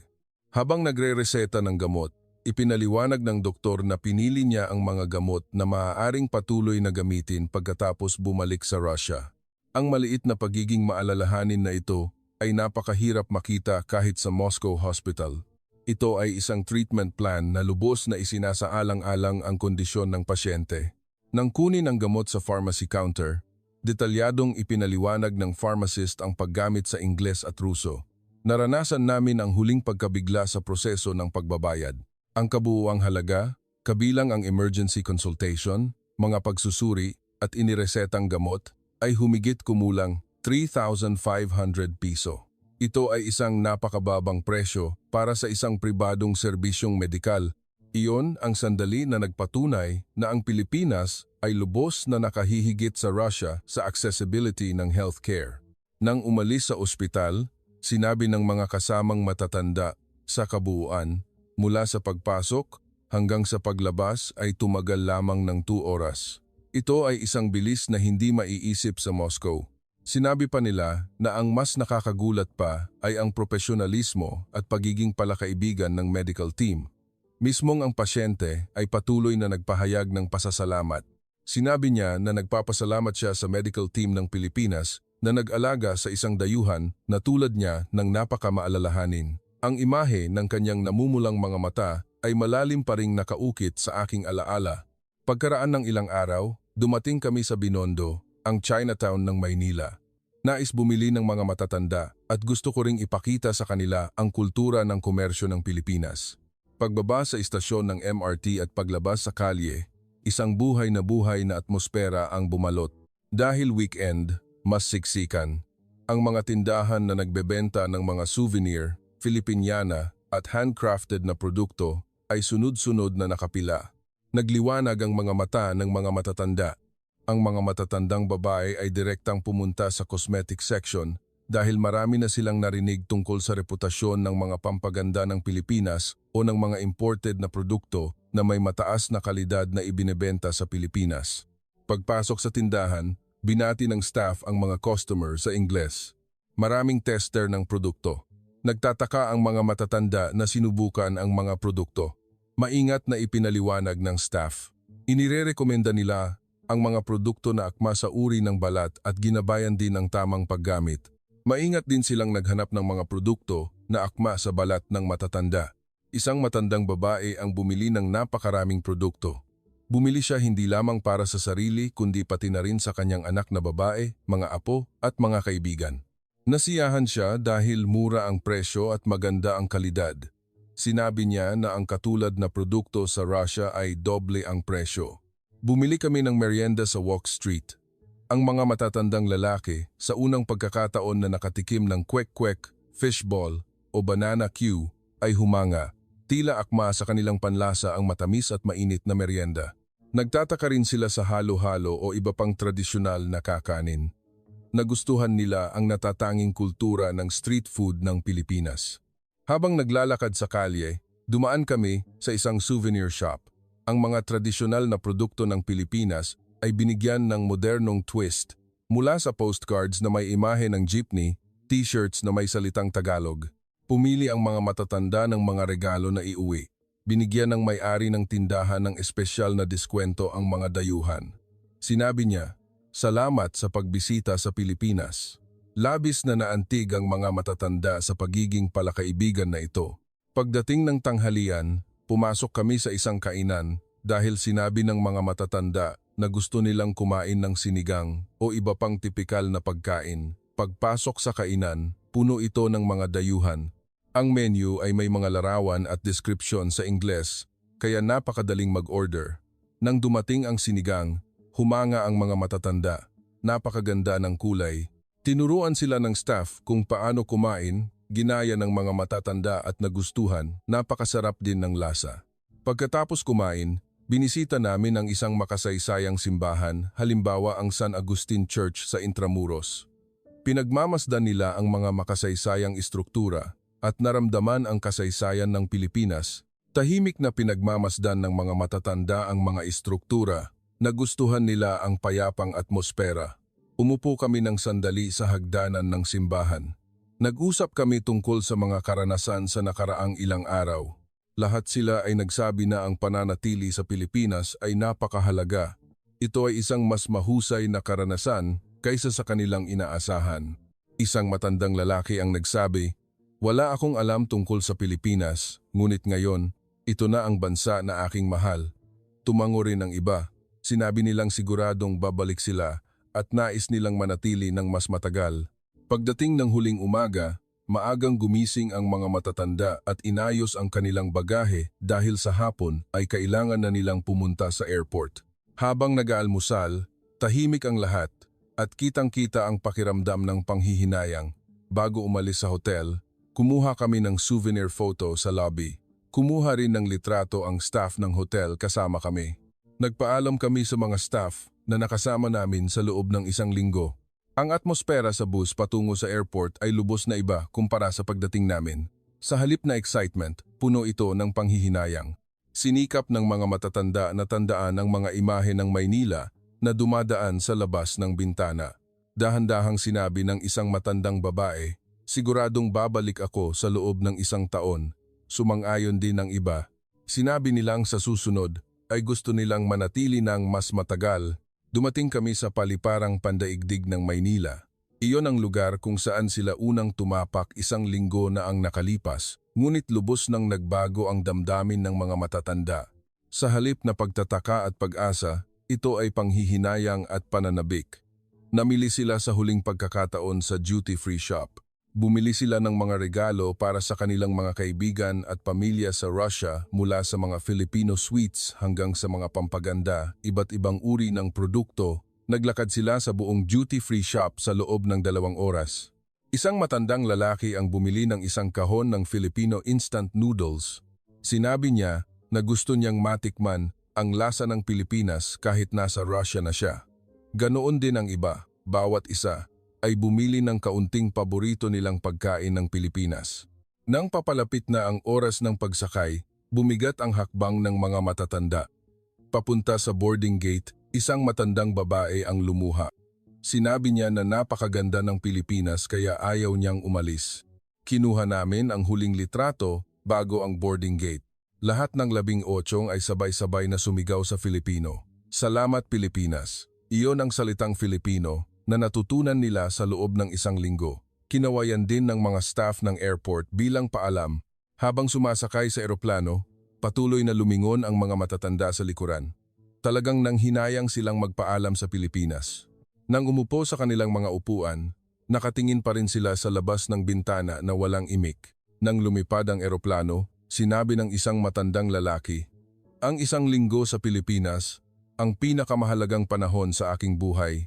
Habang nagre-reseta ng gamot, ipinaliwanag ng doktor na pinili niya ang mga gamot na maaaring patuloy na gamitin pagkatapos bumalik sa Russia. Ang maliit na pagiging maalalahanin na ito ay napakahirap makita kahit sa Moscow Hospital. Ito ay isang treatment plan na lubos na isinasaalang-alang ang kondisyon ng pasyente. Nang kunin ang gamot sa pharmacy counter, detalyadong ipinaliwanag ng pharmacist ang paggamit sa Ingles at Ruso. Naranasan namin ang huling pagkabigla sa proseso ng pagbabayad. Ang kabuuang halaga, kabilang ang emergency consultation, mga pagsusuri at iniresetang gamot, ay humigit kumulang 3,500 piso. Ito ay isang napakababang presyo para sa isang pribadong serbisyong medikal. Iyon ang sandali na nagpatunay na ang Pilipinas ay lubos na nakahihigit sa Russia sa accessibility ng healthcare. Nang umalis sa ospital, sinabi ng mga kasamang matatanda sa kabuuan, mula sa pagpasok hanggang sa paglabas ay tumagal lamang ng 2 oras. Ito ay isang bilis na hindi maiisip sa Moscow. Sinabi pa nila na ang mas nakakagulat pa ay ang profesionalismo at pagiging palakaibigan ng medical team. Mismong ang pasyente ay patuloy na nagpahayag ng pasasalamat. Sinabi niya na nagpapasalamat siya sa medical team ng Pilipinas na nag-alaga sa isang dayuhan na tulad niya ng napakamaalalahanin. Ang imahe ng kanyang namumulang mga mata ay malalim pa ring nakaukit sa aking alaala. Pagkaraan ng ilang araw, dumating kami sa Binondo, ang Chinatown ng Maynila. Nais bumili ng mga matatanda at gusto ko ring ipakita sa kanila ang kultura ng komersyo ng Pilipinas. Pagbaba sa istasyon ng MRT at paglabas sa kalye, isang buhay na atmosfera ang bumalot. Dahil weekend, mas siksikan. Ang mga tindahan na nagbebenta ng mga souvenir, Filipiniana at handcrafted na produkto ay sunod-sunod na nakapila. Nagliwanag ang mga mata ng mga matatanda. Ang mga matatandang babae ay direktang pumunta sa cosmetic section dahil marami na silang narinig tungkol sa reputasyon ng mga pampaganda ng Pilipinas o ng mga imported na produkto na may mataas na kalidad na ibinebenta sa Pilipinas. Pagpasok sa tindahan, binati ng staff ang mga customer sa Ingles. Maraming tester ng produkto. Nagtataka ang mga matatanda na sinubukan ang mga produkto. Maingat na ipinaliwanag ng staff. Inirerekomenda nila ang mga produkto na akma sa uri ng balat at ginabayan din ng tamang paggamit. Maingat din silang naghanap ng mga produkto na akma sa balat ng matatanda. Isang matandang babae ang bumili ng napakaraming produkto. Bumili siya hindi lamang para sa sarili kundi pati na rin sa kanyang anak na babae, mga apo at mga kaibigan. Nasiyahan siya dahil mura ang presyo at maganda ang kalidad. Sinabi niya na ang katulad na produkto sa Russia ay doble ang presyo. Bumili kami ng merienda sa Walk Street. Ang mga matatandang lalaki sa unang pagkakataon na nakatikim ng kwek-kwek, fishball o banana Q ay humanga. Tila akma sa kanilang panlasa ang matamis at mainit na merienda. Nagtataka rin sila sa halo-halo o iba pang tradisyonal na kakanin. Nagustuhan nila ang natatanging kultura ng street food ng Pilipinas. Habang naglalakad sa kalye, dumaan kami sa isang souvenir shop. Ang mga tradisyonal na produkto ng Pilipinas ay binigyan ng modernong twist mula sa postcards na may imahe ng jeepney, t-shirts na may salitang Tagalog. Pumili ang mga matatanda ng mga regalo na iuwi. Binigyan ng may-ari ng tindahan ng espesyal na diskwento ang mga dayuhan. Sinabi niya, "Salamat sa pagbisita sa Pilipinas." Labis na naantig ang mga matatanda sa pagiging palakaibigan na ito. Pagdating ng tanghalian, pumasok kami sa isang kainan dahil sinabi ng mga matatanda na gusto nilang kumain ng sinigang o iba pang tipikal na pagkain. Pagpasok sa kainan, puno ito ng mga dayuhan. Ang menu ay may mga larawan at description sa Ingles, kaya napakadaling mag-order. Nang dumating ang sinigang, humanga ang mga matatanda. Napakaganda ng kulay. Tinuruan sila ng staff kung paano kumain, ginaya ng mga matatanda at nagustuhan, napakasarap din ng lasa. Pagkatapos kumain, binisita namin ang isang makasaysayang simbahan, halimbawa ang San Agustin Church sa Intramuros. Pinagmamasdan nila ang mga makasaysayang istruktura at naramdaman ang kasaysayan ng Pilipinas. Tahimik na pinagmamasdan ng mga matatanda ang mga istruktura, nagustuhan nila ang payapang atmosfera. Umupo kami ng sandali sa hagdanan ng simbahan. Nag-usap kami tungkol sa mga karanasan sa nakaraang ilang araw. Lahat sila ay nagsabi na ang pananatili sa Pilipinas ay napakahalaga. Ito ay isang mas mahusay na karanasan kaysa sa kanilang inaasahan. Isang matandang lalaki ang nagsabi, "Wala akong alam tungkol sa Pilipinas, ngunit ngayon, ito na ang bansa na aking mahal." Tumango rin ang iba. Sinabi nilang siguradong babalik sila at nais nilang manatili ng mas matagal. Pagdating ng huling umaga, maagang gumising ang mga matatanda at inayos ang kanilang bagahe dahil sa hapon ay kailangan na nilang pumunta sa airport. Habang nag-aalmusal, tahimik ang lahat at kitang-kita ang pakiramdam ng panghihinayang. Bago umalis sa hotel, kumuha kami ng souvenir photo sa lobby. Kumuha rin ng litrato ang staff ng hotel kasama kami. Nagpaalam kami sa mga staff na nakasama namin sa loob ng isang linggo. Ang atmosfera sa bus patungo sa airport ay lubos na iba kumpara sa pagdating namin. Sa halip na excitement, puno ito ng panghihinayang. Sinikap ng mga matatanda na tandaan ang mga imahe ng Maynila na dumadaan sa labas ng bintana. Dahan-dahang sinabi ng isang matandang babae, "Siguradong babalik ako sa loob ng isang taon." Sumang-ayon din ng iba. Sinabi nilang sa susunod ay gusto nilang manatili ng mas matagal. Dumating kami sa paliparang pandaigdig ng Maynila. Iyon ang lugar kung saan sila unang tumapak isang linggo na ang nakalipas, ngunit lubos nang nagbago ang damdamin ng mga matatanda. Sa halip na pagtataka at pag-asa, ito ay panghihinayang at pananabik. Namili sila sa huling pagkakataon sa duty-free shop. Bumili sila ng mga regalo para sa kanilang mga kaibigan at pamilya sa Russia mula sa mga Filipino sweets hanggang sa mga pampaganda, iba't ibang uri ng produkto. Naglakad sila sa buong duty-free shop sa loob ng 2 oras. Isang matandang lalaki ang bumili ng isang kahon ng Filipino instant noodles. Sinabi niya na gusto niyang matikman ang lasa ng Pilipinas kahit nasa Russia na siya. Ganoon din ang iba, bawat isa ay bumili ng kaunting paborito nilang pagkain ng Pilipinas. Nang papalapit na ang oras ng pagsakay, bumigat ang hakbang ng mga matatanda. Papunta sa boarding gate, isang matandang babae ang lumuha. Sinabi niya na napakaganda ng Pilipinas kaya ayaw niyang umalis. Kinuha namin ang huling litrato bago ang boarding gate. Lahat ng 18 ay sabay-sabay na sumigaw sa Filipino. "Salamat Pilipinas." Iyon ang salitang Filipino na natutunan nila sa loob ng isang linggo. Kinawayan din ng mga staff ng airport bilang paalam. Habang sumasakay sa eroplano, patuloy na lumingon ang mga matatanda sa likuran. Talagang nanghinayang silang magpaalam sa Pilipinas. Nang umupo sa kanilang mga upuan, nakatingin pa rin sila sa labas ng bintana na walang imik. Nang lumipad ang eroplano, sinabi ng isang matandang lalaki, "Ang isang linggo sa Pilipinas, ang pinakamahalagang panahon sa aking buhay.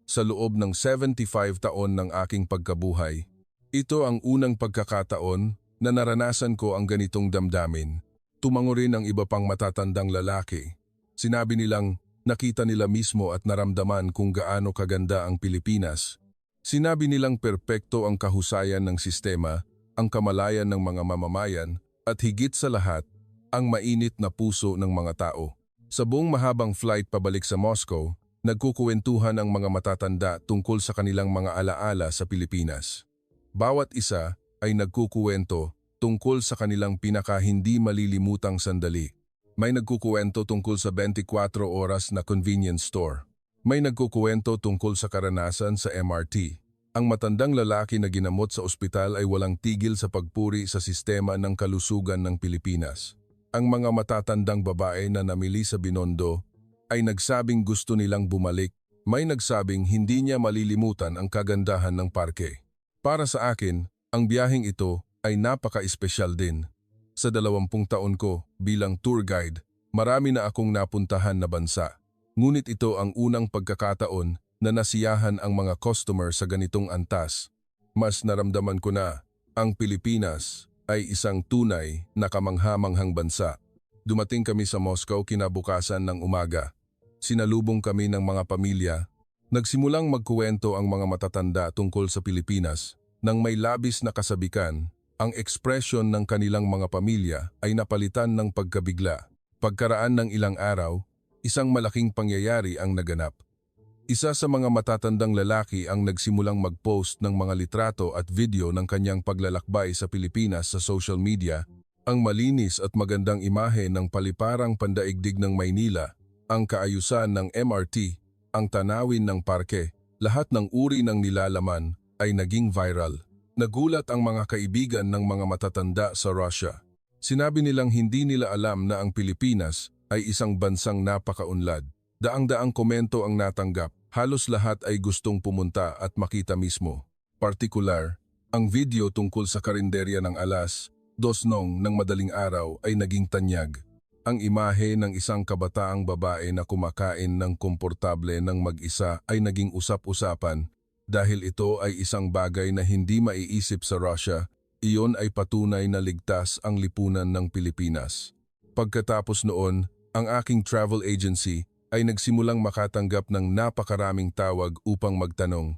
Sa loob ng 75 taon ng aking pagkabuhay. Ito ang unang pagkakataon na naranasan ko ang ganitong damdamin." Tumango rin ang iba pang matatandang lalaki. Sinabi nilang nakita nila mismo at naramdaman kung gaano kaganda ang Pilipinas. Sinabi nilang perpekto ang kahusayan ng sistema, ang kamalayan ng mga mamamayan, at higit sa lahat, ang mainit na puso ng mga tao. Sa buong mahabang flight pabalik sa Moscow, nagkukuwentuhan ang mga matatanda tungkol sa kanilang mga alaala sa Pilipinas. Bawat isa ay nagkukuwento tungkol sa kanilang pinaka-hindi malilimutang sandali. May nagkukuwento tungkol sa 24 oras na convenience store. May nagkukuwento tungkol sa karanasan sa MRT. Ang matandang lalaki na ginamot sa ospital ay walang tigil sa pagpuri sa sistema ng kalusugan ng Pilipinas. Ang mga matatandang babae na namili sa Binondo ay nagsabing gusto nilang bumalik. May nagsabing hindi niya malilimutan ang kagandahan ng parke. Para sa akin, ang biyaheng ito ay napaka-espesyal din. Sa 20 taon ko bilang tour guide, marami na akong napuntahan na bansa. Ngunit ito ang unang pagkakataon na nasiyahan ang mga customer sa ganitong antas. Mas naramdaman ko na ang Pilipinas ay isang tunay na kamangha-manghang bansa. Dumating kami sa Moscow kinabukasan ng umaga. Sinalubong kami ng mga pamilya. Nagsimulang magkuwento ang mga matatanda tungkol sa Pilipinas. Nang may labis na kasabikan, ang ekspresyon ng kanilang mga pamilya ay napalitan ng pagkabigla. Pagkaraan ng ilang araw, isang malaking pangyayari ang naganap. Isa sa mga matatandang lalaki ang nagsimulang mag-post ng mga litrato at video ng kanyang paglalakbay sa Pilipinas sa social media, ang malinis at magandang imahe ng paliparang pandaigdig ng Maynila, ang kaayusan ng MRT, ang tanawin ng parke, lahat ng uri ng nilalaman ay naging viral. Nagulat ang mga kaibigan ng mga matatanda sa Russia. Sinabi nilang hindi nila alam na ang Pilipinas ay isang bansang napakaunlad. Daang-daang komento ang natanggap, halos lahat ay gustong pumunta at makita mismo. Partikular, ang video tungkol sa karinderya ng alas, dosnong ng madaling araw ay naging tanyag. Ang imahe ng isang kabataang babae na kumakain ng komportable ng mag-isa ay naging usap-usapan dahil ito ay isang bagay na hindi maiisip sa Russia. Iyon ay patunay na ligtas ang lipunan ng Pilipinas. Pagkatapos noon, ang aking travel agency ay nagsimulang makatanggap ng napakaraming tawag upang magtanong.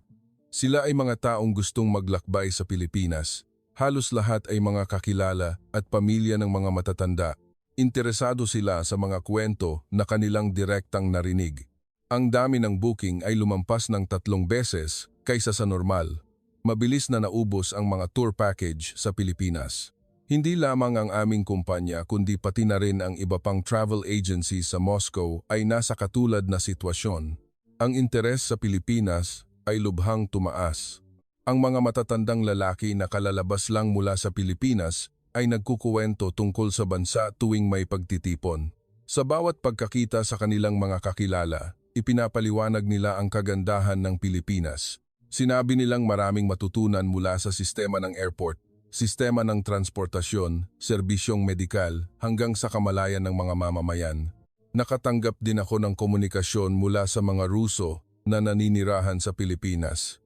Sila ay mga taong gustong maglakbay sa Pilipinas. Halos lahat ay mga kakilala at pamilya ng mga matatanda. Interesado sila sa mga kwento na kanilang direktang narinig. Ang dami ng booking ay lumampas ng 3 beses kaysa sa normal. Mabilis na naubos ang mga tour package sa Pilipinas. Hindi lamang ang aming kumpanya kundi pati na rin ang iba pang travel agencies sa Moscow ay nasa katulad na sitwasyon. Ang interes sa Pilipinas ay lubhang tumaas. Ang mga matatandang lalaki na kalalabas lang mula sa Pilipinas ay nagkukuwento tungkol sa bansa tuwing may pagtitipon. Sa bawat pagkakita sa kanilang mga kakilala, ipinapaliwanag nila ang kagandahan ng Pilipinas. Sinabi nilang maraming matutunan mula sa sistema ng airport, sistema ng transportasyon, serbisyong medikal, hanggang sa kamalayan ng mga mamamayan. Nakatanggap din ako ng komunikasyon mula sa mga Ruso na naninirahan sa Pilipinas.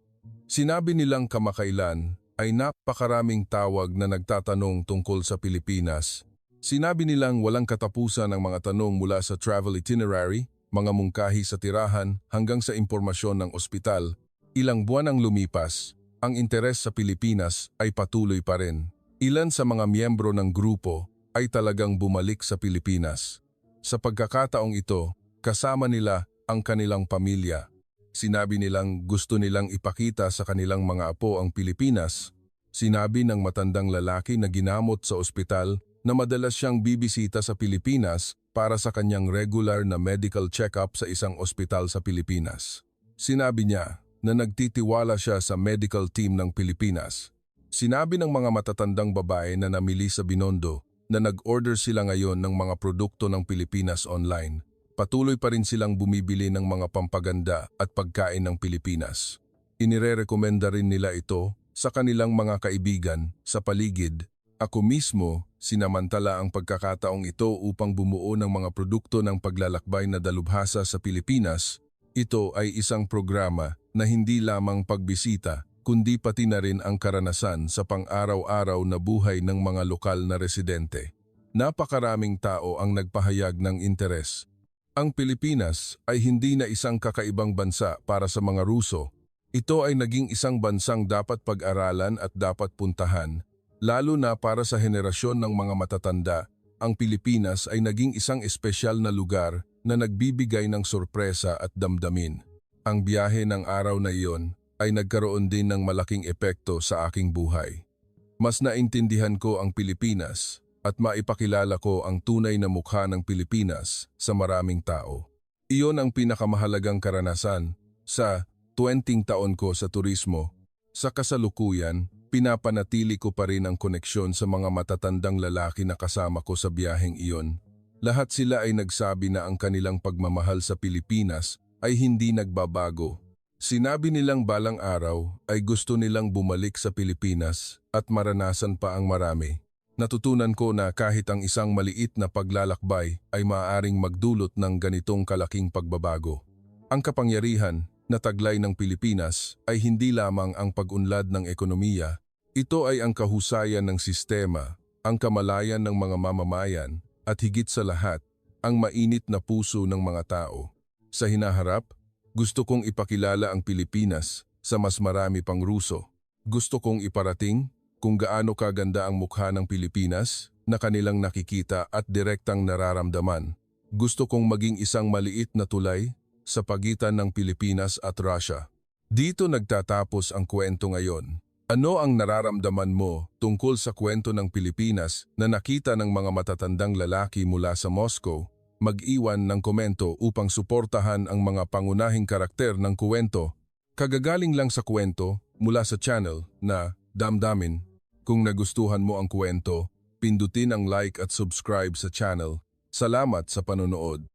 Sinabi nilang kamakailan ay napakaraming tawag na nagtatanong tungkol sa Pilipinas. Sinabi nilang walang katapusan ang mga tanong mula sa travel itinerary, mga mungkahi sa tirahan, hanggang sa impormasyon ng ospital. Ilang buwan ang lumipas, ang interes sa Pilipinas ay patuloy pa rin. Ilan sa mga miyembro ng grupo ay talagang bumalik sa Pilipinas. Sa pagkakataong ito, kasama nila ang kanilang pamilya. Sinabi nilang gusto nilang ipakita sa kanilang mga apo ang Pilipinas. Sinabi ng matandang lalaki na ginamot sa ospital na madalas siyang bibisita sa Pilipinas para sa kanyang regular na medical check-up sa isang ospital sa Pilipinas. Sinabi niya na nagtitiwala siya sa medical team ng Pilipinas. Sinabi ng mga matatandang babae na namili sa Binondo na nag-order sila ngayon ng mga produkto ng Pilipinas online. Patuloy pa rin silang bumibili ng mga pampaganda at pagkain ng Pilipinas. Inirerekomenda rin nila ito sa kanilang mga kaibigan sa paligid. Ako mismo, sinamantala ang pagkakataong ito upang bumuo ng mga produkto ng paglalakbay na dalubhasa sa Pilipinas. Ito ay isang programa na hindi lamang pagbisita, kundi pati na rin ang karanasan sa pang-araw-araw na buhay ng mga lokal na residente. Napakaraming tao ang nagpahayag ng interes. Ang Pilipinas ay hindi na isang kakaibang bansa para sa mga Ruso. Ito ay naging isang bansang dapat pag-aralan at dapat puntahan. Lalo na para sa henerasyon ng mga matatanda, ang Pilipinas ay naging isang espesyal na lugar na nagbibigay ng sorpresa at damdamin. Ang biyahe ng araw na iyon ay nagkaroon din ng malaking epekto sa aking buhay. Mas naintindihan ko ang Pilipinas at maipakilala ko ang tunay na mukha ng Pilipinas sa maraming tao. Iyon ang pinakamahalagang karanasan sa 20 taon ko sa turismo. Sa kasalukuyan, pinapanatili ko pa rin ang koneksyon sa mga matatandang lalaki na kasama ko sa biyaheng iyon. Lahat sila ay nagsabi na ang kanilang pagmamahal sa Pilipinas ay hindi nagbabago. Sinabi nilang balang araw ay gusto nilang bumalik sa Pilipinas at maranasan pa ang marami. Natutunan ko na kahit ang isang maliit na paglalakbay ay maaaring magdulot ng ganitong kalaking pagbabago. Ang kapangyarihan na taglay ng Pilipinas ay hindi lamang ang pag-unlad ng ekonomiya. Ito ay ang kahusayan ng sistema, ang kamalayan ng mga mamamayan, at higit sa lahat, ang mainit na puso ng mga tao. Sa hinaharap, gusto kong ipakilala ang Pilipinas sa mas marami pang Ruso. Gusto kong iparating kung gaano kaganda ang mukha ng Pilipinas na kanilang nakikita at direktang nararamdaman. Gusto kong maging isang maliit na tulay sa pagitan ng Pilipinas at Russia. Dito nagtatapos ang kwento ngayon. Ano ang nararamdaman mo tungkol sa kwento ng Pilipinas na nakita ng mga matatandang lalaki mula sa Moscow? Mag-iwan ng komento upang suportahan ang mga pangunahing karakter ng kwento. Kagagaling lang sa kwento mula sa channel na Damdamin. Kung nagustuhan mo ang kwento, pindutin ang like at subscribe sa channel. Salamat sa panonood.